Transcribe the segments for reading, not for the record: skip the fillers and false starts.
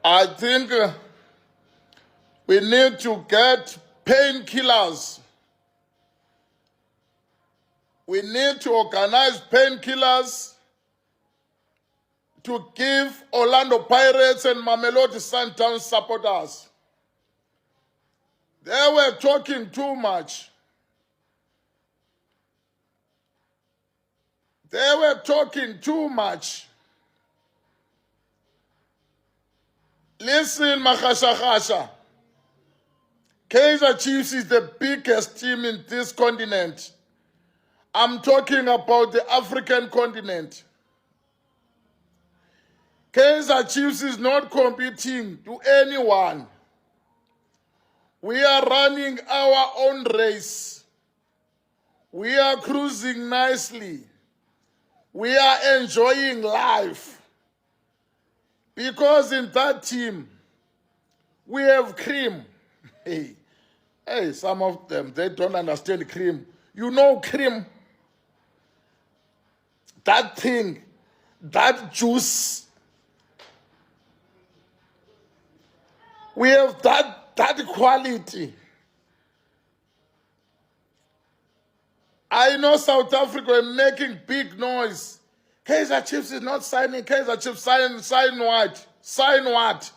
I think we need to get painkillers. We need to organize painkillers to give Orlando Pirates and Mamelodi Sundowns supporters. They were talking too much. They were talking too much. Listen, Makashakasha. Kaizer Chiefs is the biggest team in this continent. I'm talking about the African continent. Kaizer Chiefs is not competing to anyone. We are running our own race. We are cruising nicely. We are enjoying life. Because in that team, we have cream. Hey, some of them, they don't understand cream. You know cream? That thing, that juice. We have that quality. I know South Africa are making big noise. Kaizer Chiefs is not signing. Kaizer Chiefs sign what? Sign what?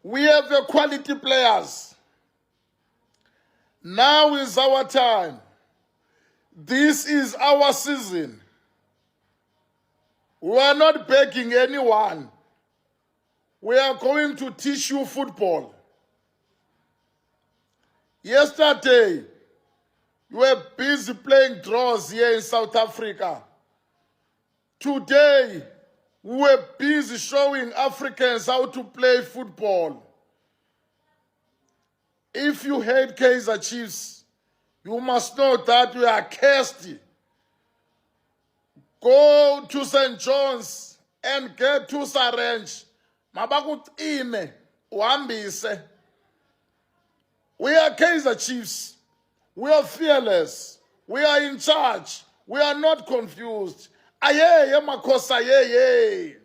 We have the quality players. Now is our time. This is our season. We are not begging anyone. We are going to teach you football. Yesterday, you were busy playing draws here in South Africa. Today, we were busy showing Africans how to play football. If you hate Kaizer Chiefs, you must know that we are cursed. Go to St. John's and get to Sarange. Mabakutime, uhambise. We are Kaizer Chiefs. We are fearless. We are in charge. We are not confused. Aye, Makosa, aye.